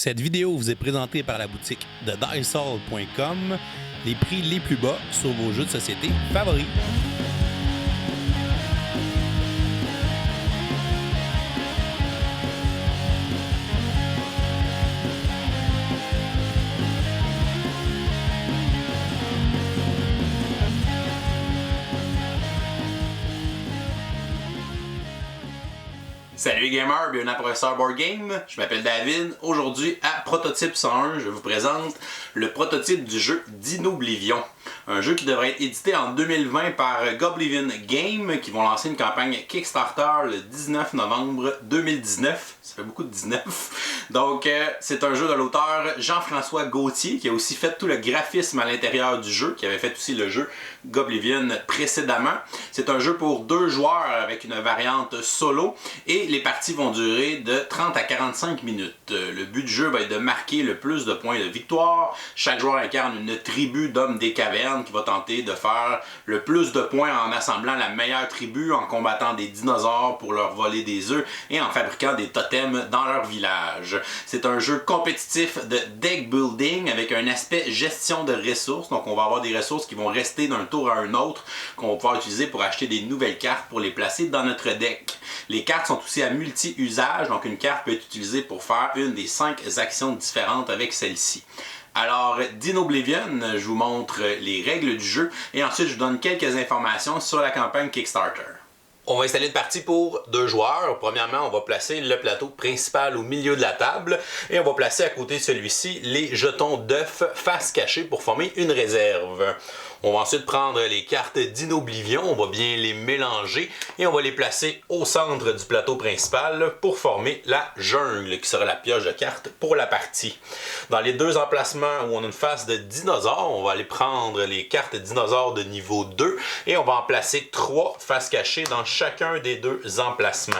Cette vidéo vous est présentée par la boutique de Dicehall.com, les prix les plus bas sur vos jeux de société favoris. Salut les gamers, bienvenue à Professeur Board Game. Je m'appelle David. Aujourd'hui à Prototype 101, je vous présente le prototype du jeu Dinoblivion. Un jeu qui devrait être édité en 2020 par Goblivion Game, qui vont lancer une campagne Kickstarter le 19 novembre 2019. Ça fait beaucoup de 19. Donc c'est un jeu de l'auteur Jean-François Gauthier, qui a aussi fait tout le graphisme à l'intérieur du jeu, qui avait fait aussi le jeu Goblivion précédemment. C'est un jeu pour 2 joueurs avec une variante solo et les parties vont durer de 30 à 45 minutes. Le but du jeu va être de marquer le plus de points de victoire. Chaque joueur incarne une tribu d'hommes des cavernes qui va tenter de faire le plus de points en assemblant la meilleure tribu, en combattant des dinosaures pour leur voler des œufs et en fabriquant des totems dans leur village. C'est un jeu compétitif de deck building avec un aspect gestion de ressources. Donc on va avoir des ressources qui vont rester d'un tour à un autre, qu'on va pouvoir utiliser pour acheter des nouvelles cartes pour les placer dans notre deck. Les cartes sont aussi à multi-usage, donc une carte peut être utilisée pour faire une des 5 actions différentes avec celle-ci. Alors, Dinoblivion, je vous montre les règles du jeu et ensuite je vous donne quelques informations sur la campagne Kickstarter. On va installer une partie pour 2 joueurs. Premièrement, on va placer le plateau principal au milieu de la table et on va placer à côté de celui-ci les jetons d'œufs face cachée pour former une réserve. On va ensuite prendre les cartes Dinoblivion, on va bien les mélanger et on va les placer au centre du plateau principal pour former la jungle, qui sera la pioche de cartes pour la partie. Dans les 2 emplacements où on a une face de dinosaure, on va aller prendre les cartes dinosaures de niveau 2 et on va en placer 3 faces cachées dans chacun des 2 emplacements.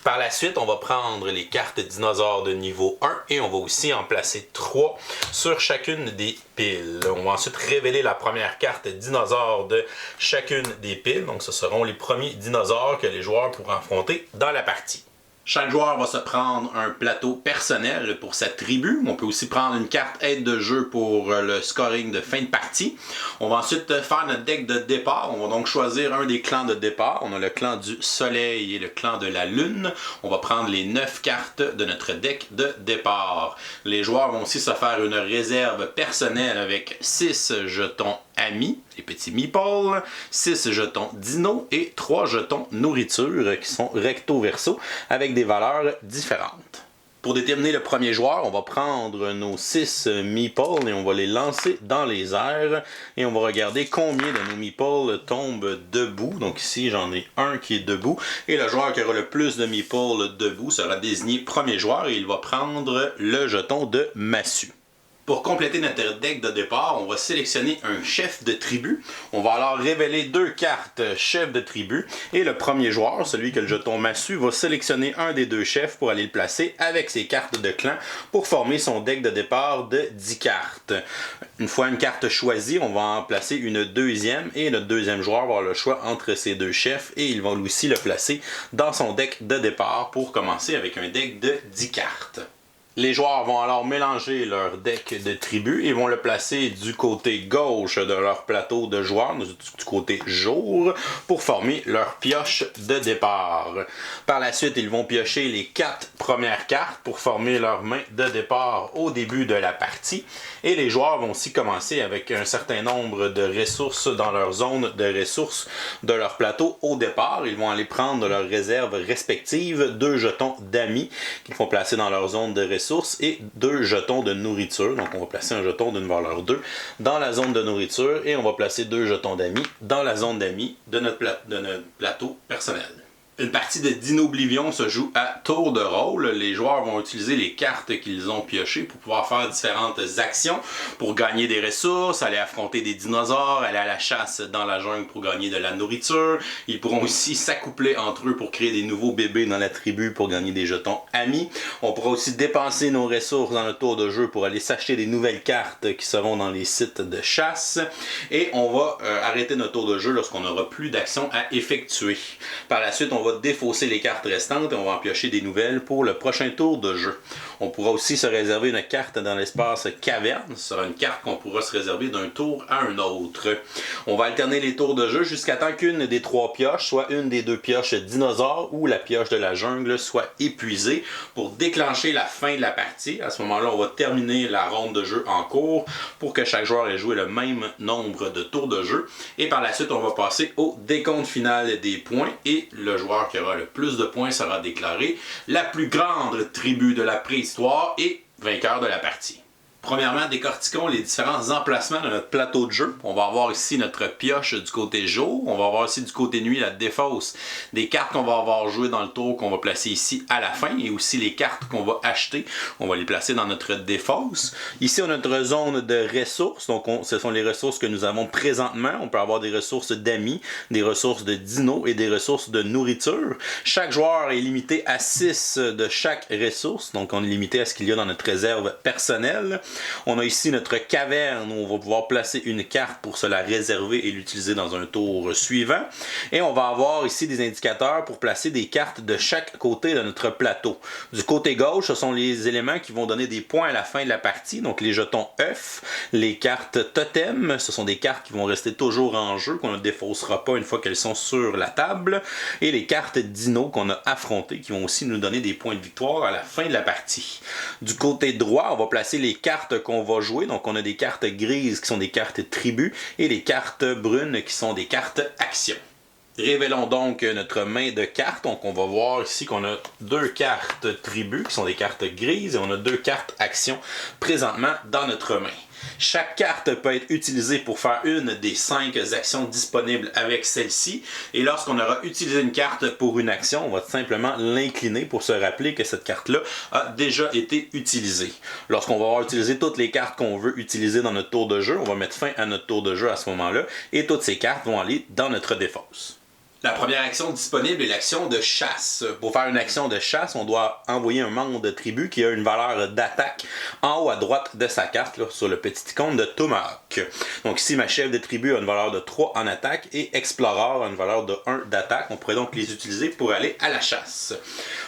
Par la suite, on va prendre les cartes dinosaures de niveau 1 et on va aussi en placer 3 sur chacune des piles. On va ensuite révéler la première carte dinosaures de chacune des piles. Donc ce seront les premiers dinosaures que les joueurs pourront affronter dans la partie. Chaque joueur va se prendre un plateau personnel pour sa tribu. On peut aussi prendre une carte aide de jeu pour le scoring de fin de partie. On va ensuite faire notre deck de départ. On va donc choisir un des clans de départ. On a le clan du soleil et le clan de la lune. On va prendre les 9 cartes de notre deck de départ. Les joueurs vont aussi se faire une réserve personnelle avec 6 jetons amis, les petits meeples, 6 jetons dino et 3 jetons nourriture qui sont recto-verso avec des valeurs différentes. Pour déterminer le premier joueur, on va prendre nos 6 meeples et on va les lancer dans les airs et on va regarder combien de nos meeples tombent debout. Donc ici j'en ai un qui est debout et le joueur qui aura le plus de meeples debout sera désigné premier joueur et il va prendre le jeton de massue. Pour compléter notre deck de départ, on va sélectionner un chef de tribu. On va alors révéler 2 cartes chef de tribu. Et le premier joueur, celui qui a le jeton massue, va sélectionner un des 2 chefs pour aller le placer avec ses cartes de clan pour former son deck de départ de 10 cartes. Une fois une carte choisie, on va en placer une deuxième et le deuxième joueur va avoir le choix entre ces 2 chefs et il va lui aussi le placer dans son deck de départ pour commencer avec un deck de 10 cartes. Les joueurs vont alors mélanger leur deck de tribu et vont le placer du côté gauche de leur plateau de joueurs, du côté jour, pour former leur pioche de départ. Par la suite, ils vont piocher les 4 premières cartes pour former leur main de départ au début de la partie. Et les joueurs vont aussi commencer avec un certain nombre de ressources dans leur zone de ressources de leur plateau au départ. Ils vont aller prendre de leurs réserves respectives 2 jetons d'amis qu'ils vont placer dans leur zone de ressources et 2 jetons de nourriture. Donc on va placer un jeton d'une valeur 2 dans la zone de nourriture et on va placer 2 jetons d'amis dans la zone d'amis de notre plateau personnel. Une partie de Dinoblivion se joue à tour de rôle. Les joueurs vont utiliser les cartes qu'ils ont piochées pour pouvoir faire différentes actions pour gagner des ressources, aller affronter des dinosaures, aller à la chasse dans la jungle pour gagner de la nourriture. Ils pourront aussi s'accoupler entre eux pour créer des nouveaux bébés dans la tribu pour gagner des jetons amis. On pourra aussi dépenser nos ressources dans le tour de jeu pour aller s'acheter des nouvelles cartes qui seront dans les sites de chasse. Et on va arrêter notre tour de jeu lorsqu'on n'aura plus d'actions à effectuer. Par la suite, on va défausser les cartes restantes et on va en piocher des nouvelles pour le prochain tour de jeu. On pourra aussi se réserver une carte dans l'espace caverne. Ce sera une carte qu'on pourra se réserver d'un tour à un autre. On va alterner les tours de jeu jusqu'à temps qu'une des 3 pioches, soit une des 2 pioches dinosaures ou la pioche de la jungle, soit épuisée pour déclencher la fin de la partie. À ce moment-là, on va terminer la ronde de jeu en cours pour que chaque joueur ait joué le même nombre de tours de jeu. Et par la suite, on va passer au décompte final des points et le joueur qui aura le plus de points sera déclaré la plus grande tribu de la préhistoire et vainqueur de la partie. Premièrement, décortiquons les différents emplacements de notre plateau de jeu. On va avoir ici notre pioche du côté jour. On va avoir aussi du côté nuit la défausse des cartes qu'on va avoir jouées dans le tour qu'on va placer ici à la fin et aussi les cartes qu'on va acheter. On va les placer dans notre défausse. Ici, on a notre zone de ressources. Donc, ce sont les ressources que nous avons présentement. On peut avoir des ressources d'amis, des ressources de dinos et des ressources de nourriture. Chaque joueur est limité à 6 de chaque ressource. Donc, on est limité à ce qu'il y a dans notre réserve personnelle. On a ici notre caverne où on va pouvoir placer une carte pour se la réserver et l'utiliser dans un tour suivant. Et on va avoir ici des indicateurs pour placer des cartes de chaque côté de notre plateau. Du côté gauche, ce sont les éléments qui vont donner des points à la fin de la partie. Donc les jetons œufs, les cartes totem, ce sont des cartes qui vont rester toujours en jeu, qu'on ne défaussera pas une fois qu'elles sont sur la table. Et les cartes dino qu'on a affrontées qui vont aussi nous donner des points de victoire à la fin de la partie. Du côté droit, on va placer les cartes qu'on va jouer. Donc on a des cartes grises qui sont des cartes tribus et les cartes brunes qui sont des cartes actions. Révélons donc notre main de cartes. Donc on va voir ici qu'on a 2 cartes tribus qui sont des cartes grises et on a 2 cartes actions présentement dans notre main. Chaque carte peut être utilisée pour faire une des 5 actions disponibles avec celle-ci. Et lorsqu'on aura utilisé une carte pour une action, on va simplement l'incliner pour se rappeler que cette carte-là a déjà été utilisée. Lorsqu'on va avoir utilisé toutes les cartes qu'on veut utiliser dans notre tour de jeu, on va mettre fin à notre tour de jeu à ce moment-là et toutes ces cartes vont aller dans notre défausse. La première action disponible est l'action de chasse. Pour faire une action de chasse, on doit envoyer un membre de tribu qui a une valeur d'attaque en haut à droite de sa carte, là, sur le petit icône de Tomahawk. Donc ici, ma chef de tribu a une valeur de 3 en attaque et Explorer a une valeur de 1 d'attaque. On pourrait donc les utiliser pour aller à la chasse.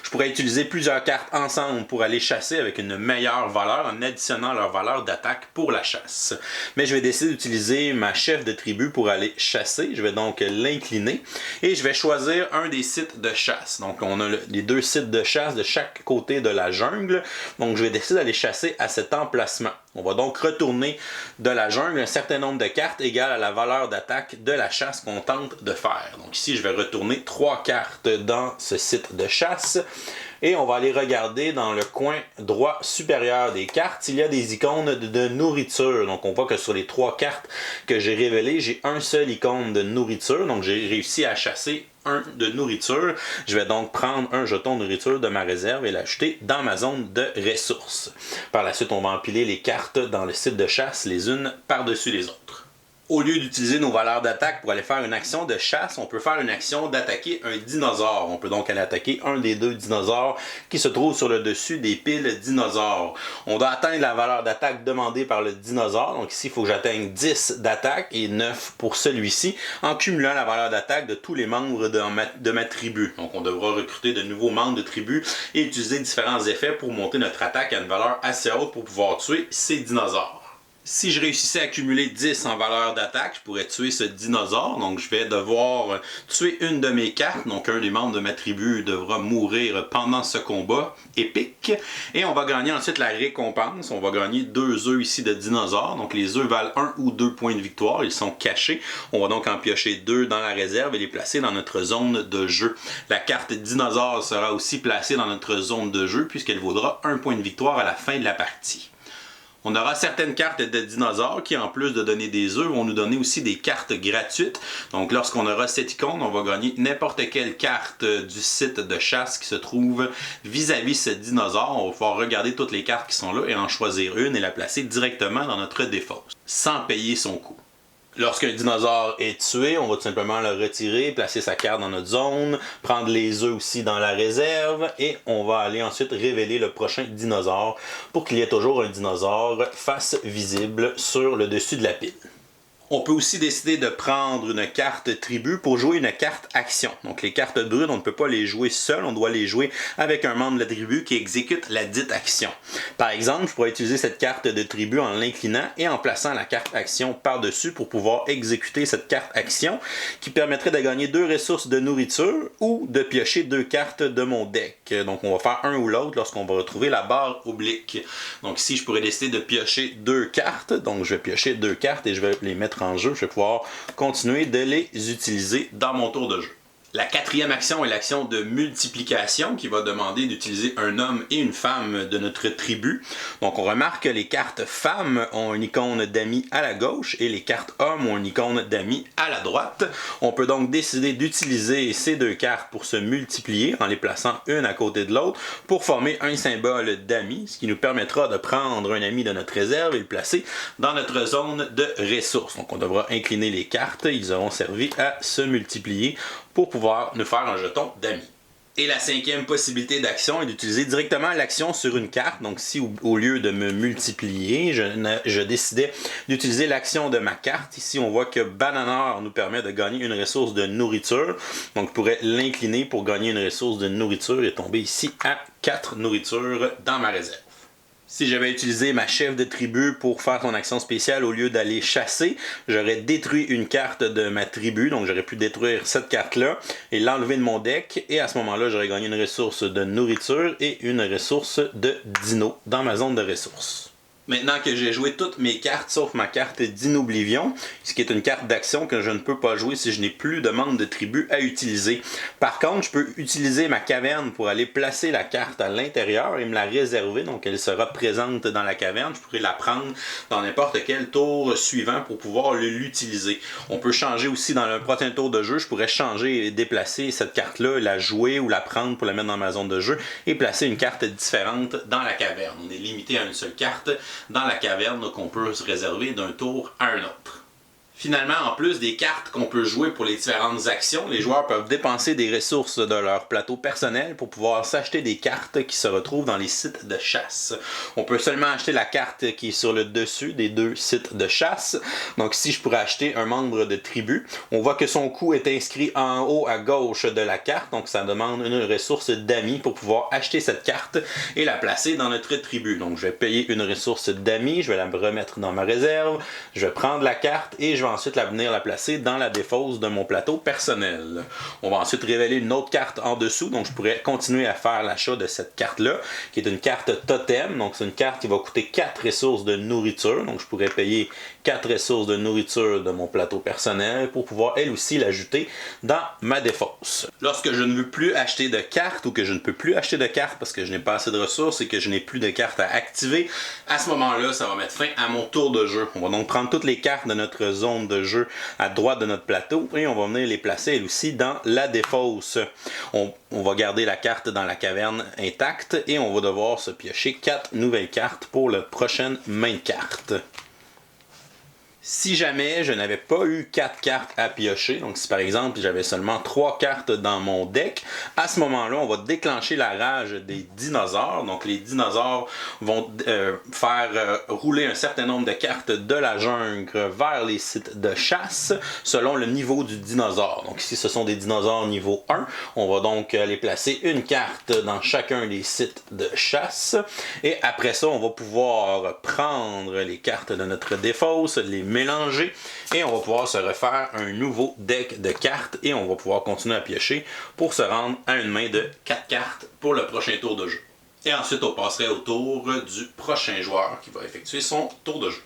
Je pourrais utiliser plusieurs cartes ensemble pour aller chasser avec une meilleure valeur en additionnant leur valeur d'attaque pour la chasse. Mais je vais décider d'utiliser ma chef de tribu pour aller chasser. Je vais donc l'incliner. Et je vais choisir un des sites de chasse. Donc on a les 2 sites de chasse de chaque côté de la jungle. Donc je vais décider d'aller chasser à cet emplacement. On va donc retourner de la jungle un certain nombre de cartes égales à la valeur d'attaque de la chasse qu'on tente de faire. Donc ici je vais retourner 3 cartes dans ce site de chasse. Et on va aller regarder dans le coin droit supérieur des cartes, il y a des icônes de nourriture. Donc on voit que sur les 3 cartes que j'ai révélées, j'ai un seul icône de nourriture. Donc j'ai réussi à chasser un de nourriture. Je vais donc prendre un jeton de nourriture de ma réserve et l'ajouter dans ma zone de ressources. Par la suite, on va empiler les cartes dans le site de chasse les unes par-dessus les autres. Au lieu d'utiliser nos valeurs d'attaque pour aller faire une action de chasse, on peut faire une action d'attaquer un dinosaure. On peut donc aller attaquer un des 2 dinosaures qui se trouvent sur le dessus des piles dinosaures. On doit atteindre la valeur d'attaque demandée par le dinosaure. Donc ici, il faut que j'atteigne 10 d'attaque et 9 pour celui-ci, en cumulant la valeur d'attaque de tous les membres de ma tribu. Donc on devra recruter de nouveaux membres de tribu et utiliser différents effets pour monter notre attaque à une valeur assez haute pour pouvoir tuer ces dinosaures. Si je réussissais à accumuler 10 en valeur d'attaque, je pourrais tuer ce dinosaure. Donc je vais devoir tuer une de mes cartes. Donc un des membres de ma tribu devra mourir pendant ce combat épique. Et on va gagner ensuite la récompense. On va gagner 2 œufs ici de dinosaures. Donc les œufs valent 1 ou 2 points de victoire. Ils sont cachés. On va donc en piocher 2 dans la réserve et les placer dans notre zone de jeu. La carte dinosaure sera aussi placée dans notre zone de jeu puisqu'elle vaudra 1 point de victoire à la fin de la partie. On aura certaines cartes de dinosaures qui, en plus de donner des œufs, vont nous donner aussi des cartes gratuites. Donc lorsqu'on aura cette icône, on va gagner n'importe quelle carte du site de chasse qui se trouve vis-à-vis ce dinosaure. On va pouvoir regarder toutes les cartes qui sont là et en choisir une et la placer directement dans notre défausse, sans payer son coût. Lorsqu'un dinosaure est tué, on va tout simplement le retirer, placer sa carte dans notre zone, prendre les œufs aussi dans la réserve et on va aller ensuite révéler le prochain dinosaure pour qu'il y ait toujours un dinosaure face visible sur le dessus de la pile. On peut aussi décider de prendre une carte tribu pour jouer une carte action. Donc les cartes brutes, on ne peut pas les jouer seul, on doit les jouer avec un membre de la tribu qui exécute la dite action. Par exemple, je pourrais utiliser cette carte de tribu en l'inclinant et en plaçant la carte action par-dessus pour pouvoir exécuter cette carte action qui permettrait de gagner 2 ressources de nourriture ou de piocher 2 cartes de mon deck. Donc on va faire un ou l'autre lorsqu'on va retrouver la barre oblique. Donc ici, je pourrais décider de piocher 2 cartes. Donc je vais piocher 2 cartes et je vais les mettre en jeu. Je vais pouvoir continuer de les utiliser dans mon tour de jeu. La 4e action est l'action de multiplication qui va demander d'utiliser un homme et une femme de notre tribu. Donc on remarque que les cartes femmes ont une icône d'amis à la gauche et les cartes hommes ont une icône d'amis à la droite. On peut donc décider d'utiliser ces 2 cartes pour se multiplier en les plaçant une à côté de l'autre pour former un symbole d'amis, ce qui nous permettra de prendre un ami de notre réserve et le placer dans notre zone de ressources. Donc on devra incliner les cartes, ils auront servi à se multiplier pour pouvoir nous faire un jeton d'amis. Et la 5e possibilité d'action est d'utiliser directement l'action sur une carte. Donc si au lieu de me multiplier, je décidais d'utiliser l'action de ma carte, ici on voit que Bananeur nous permet de gagner une ressource de nourriture. Donc je pourrais l'incliner pour gagner une ressource de nourriture et tomber ici à 4 nourritures dans ma réserve. Si j'avais utilisé ma chef de tribu pour faire son action spéciale au lieu d'aller chasser, j'aurais détruit une carte de ma tribu, donc j'aurais pu détruire cette carte-là et l'enlever de mon deck, et à ce moment-là, j'aurais gagné une ressource de nourriture et une ressource de dino dans ma zone de ressources. Maintenant que j'ai joué toutes mes cartes, sauf ma carte d'Inoblivion, ce qui est une carte d'action que je ne peux pas jouer si je n'ai plus de membres de tribu à utiliser. Par contre, je peux utiliser ma caverne pour aller placer la carte à l'intérieur et me la réserver, donc elle sera présente dans la caverne. Je pourrais la prendre dans n'importe quel tour suivant pour pouvoir l'utiliser. On peut changer aussi dans le prochain tour de jeu, je pourrais changer et déplacer cette carte-là, la jouer ou la prendre pour la mettre dans ma zone de jeu et placer une carte différente dans la caverne. On est limité à une seule carte dans la caverne qu'on peut se réserver d'un tour à un autre. Finalement, en plus des cartes qu'on peut jouer pour les différentes actions, les joueurs peuvent dépenser des ressources de leur plateau personnel pour pouvoir s'acheter des cartes qui se retrouvent dans les sites de chasse. On peut seulement acheter la carte qui est sur le dessus des 2 sites de chasse. Donc ici, je pourrais acheter un membre de tribu. On voit que son coût est inscrit en haut à gauche de la carte, donc ça demande une ressource d'amis pour pouvoir acheter cette carte et la placer dans notre tribu. Donc je vais payer une ressource d'amis, je vais la remettre dans ma réserve, je vais prendre la carte et je vais ensuite venir la placer dans la défausse de mon plateau personnel. On va ensuite révéler une autre carte en dessous, donc je pourrais continuer à faire l'achat de cette carte-là, qui est une carte totem, donc c'est une carte qui va coûter 4 ressources de nourriture, donc je pourrais payer 4 ressources de nourriture de mon plateau personnel pour pouvoir elle aussi l'ajouter dans ma défausse. Lorsque je ne veux plus acheter de cartes ou que je ne peux plus acheter de cartes parce que je n'ai pas assez de ressources et que je n'ai plus de cartes à activer, à ce moment-là, ça va mettre fin à mon tour de jeu. On va donc prendre toutes les cartes de notre zone de jeu à droite de notre plateau et on va venir les placer elles aussi dans la défausse. On va garder la carte dans la caverne intacte et on va devoir se piocher 4 nouvelles cartes pour la prochaine main de carte. Si jamais je n'avais pas eu 4 cartes à piocher, donc si par exemple j'avais seulement 3 cartes dans mon deck, à ce moment-là, on va déclencher la rage des dinosaures. Donc les dinosaures vont faire rouler un certain nombre de cartes de la jungle vers les sites de chasse selon le niveau du dinosaure. Donc ici, ce sont des dinosaures niveau 1. On va donc aller placer une carte dans chacun des sites de chasse. Et après ça, on va pouvoir prendre les cartes de notre défausse, les mélanger et on va pouvoir se refaire un nouveau deck de cartes et on va pouvoir continuer à piocher pour se rendre à une main de 4 cartes pour le prochain tour de jeu. Et ensuite on passerait au tour du prochain joueur qui va effectuer son tour de jeu.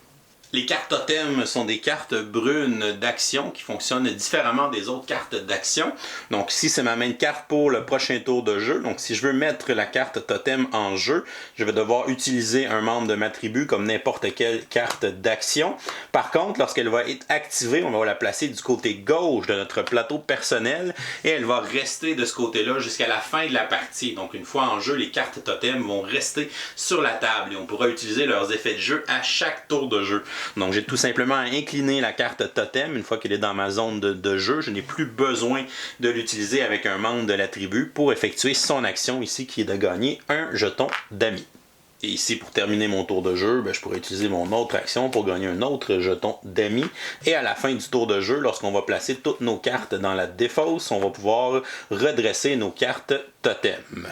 Les cartes totem sont des cartes brunes d'action qui fonctionnent différemment des autres cartes d'action. Donc ici, c'est ma main de carte pour le prochain tour de jeu. Donc si je veux mettre la carte totem en jeu, je vais devoir utiliser un membre de ma tribu comme n'importe quelle carte d'action. Par contre, lorsqu'elle va être activée, on va la placer du côté gauche de notre plateau personnel et elle va rester de ce côté-là jusqu'à la fin de la partie. Donc une fois en jeu, les cartes totem vont rester sur la table et on pourra utiliser leurs effets de jeu à chaque tour de jeu. Donc j'ai tout simplement à incliner la carte totem une fois qu'elle est dans ma zone de jeu. Je n'ai plus besoin de l'utiliser avec un membre de la tribu pour effectuer son action ici qui est de gagner un jeton d'amis. Et ici, pour terminer mon tour de jeu, je pourrais utiliser mon autre action pour gagner un autre jeton d'amis. Et à la fin du tour de jeu, lorsqu'on va placer toutes nos cartes dans la défausse, on va pouvoir redresser nos cartes totem.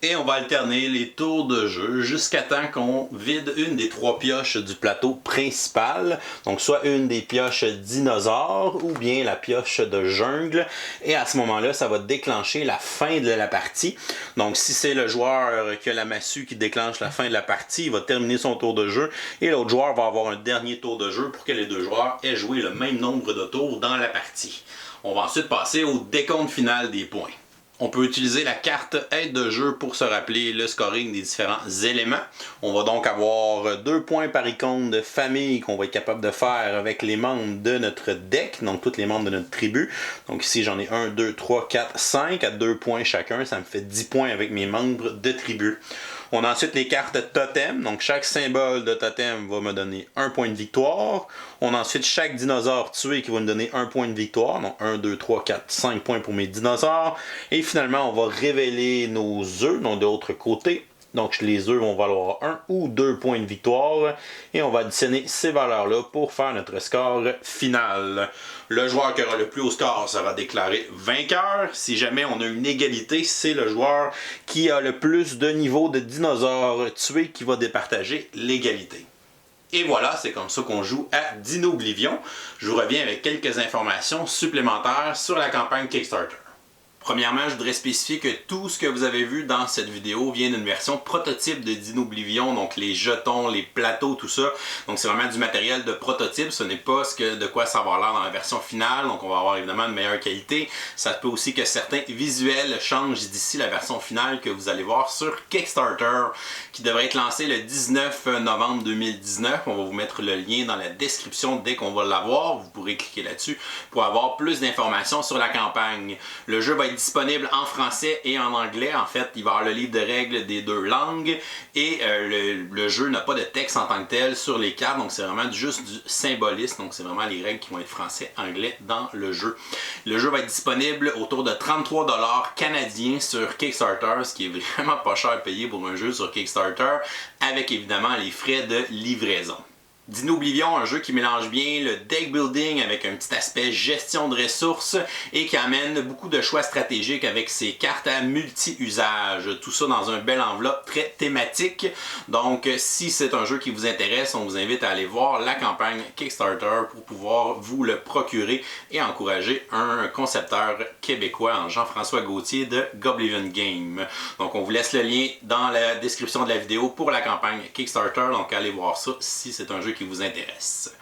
Et on va alterner les tours de jeu jusqu'à temps qu'on vide une des 3 pioches du plateau principal. Donc soit une des pioches dinosaures ou bien la pioche de jungle. Et à ce moment-là, ça va déclencher la fin de la partie. Donc si c'est le joueur qui a la massue qui déclenche la fin de la partie, il va terminer son tour de jeu. Et l'autre joueur va avoir un dernier tour de jeu pour que les deux joueurs aient joué le même nombre de tours dans la partie. On va ensuite passer au décompte final des points. On peut utiliser la carte aide de jeu pour se rappeler le scoring des différents éléments. On va donc avoir 2 points par icône de famille qu'on va être capable de faire avec les membres de notre deck, donc tous les membres de notre tribu. Donc ici j'en ai 1, 2, 3, 4, 5 à 2 points chacun, ça me fait 10 points avec mes membres de tribu. On a ensuite les cartes totem, donc chaque symbole de totem va me donner 1 point de victoire. On a ensuite chaque dinosaure tué qui va me donner 1 point de victoire, donc 1, 2, 3, 4, 5 points pour mes dinosaures. Et finalement, on va révéler nos œufs, donc de l'autre côté. Donc les œufs vont valoir 1 ou 2 points de victoire et on va additionner ces valeurs-là pour faire notre score final. Le joueur qui aura le plus haut score sera déclaré vainqueur. Si jamais on a une égalité, c'est le joueur qui a le plus de niveaux de dinosaures tués qui va départager l'égalité. Et voilà, c'est comme ça qu'on joue à Dinoblivion. Je vous reviens avec quelques informations supplémentaires sur la campagne Kickstarter. Premièrement, je voudrais spécifier que tout ce que vous avez vu dans cette vidéo vient d'une version prototype de Dinoblivion, donc les jetons, les plateaux, tout ça. Donc c'est vraiment du matériel de prototype, ce n'est pas de quoi ça va avoir l'air dans la version finale, donc on va avoir évidemment une meilleure qualité. Ça peut aussi que certains visuels changent d'ici la version finale que vous allez voir sur Kickstarter, qui devrait être lancé le 19 novembre 2019. On va vous mettre le lien dans la description dès qu'on va l'avoir. Vous pourrez cliquer là-dessus pour avoir plus d'informations sur la campagne. Le jeu va être disponible en français et en anglais. En fait, il va y avoir le livre de règles des 2 langues et le jeu n'a pas de texte en tant que tel sur les cartes, donc c'est vraiment juste du symbolisme, donc c'est vraiment les règles qui vont être français-anglais dans le jeu. Le jeu va être disponible autour de 33 $ canadiens sur Kickstarter, ce qui est vraiment pas cher à payer pour un jeu sur Kickstarter, avec évidemment les frais de livraison. Dinoblivion, un jeu qui mélange bien le deck building avec un petit aspect gestion de ressources et qui amène beaucoup de choix stratégiques avec ses cartes à multi-usage. Tout ça dans un bel enveloppe très thématique. Donc si c'est un jeu qui vous intéresse, on vous invite à aller voir la campagne Kickstarter pour pouvoir vous le procurer et encourager un concepteur québécois, Jean-François Gauthier de Goblivion Game. Donc on vous laisse le lien dans la description de la vidéo pour la campagne Kickstarter, donc allez voir ça si c'est un jeu qui vous intéresse.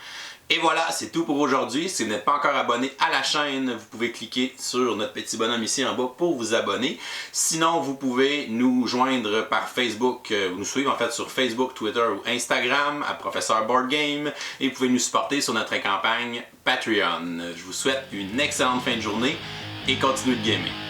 Et voilà, c'est tout pour aujourd'hui. Si vous n'êtes pas encore abonné à la chaîne, vous pouvez cliquer sur notre petit bonhomme ici en bas pour vous abonner. Sinon, vous pouvez nous joindre par Facebook, nous suivre en fait sur Facebook, Twitter ou Instagram à Professeur Board Game et vous pouvez nous supporter sur notre campagne Patreon. Je vous souhaite une excellente fin de journée et continuez de gamer.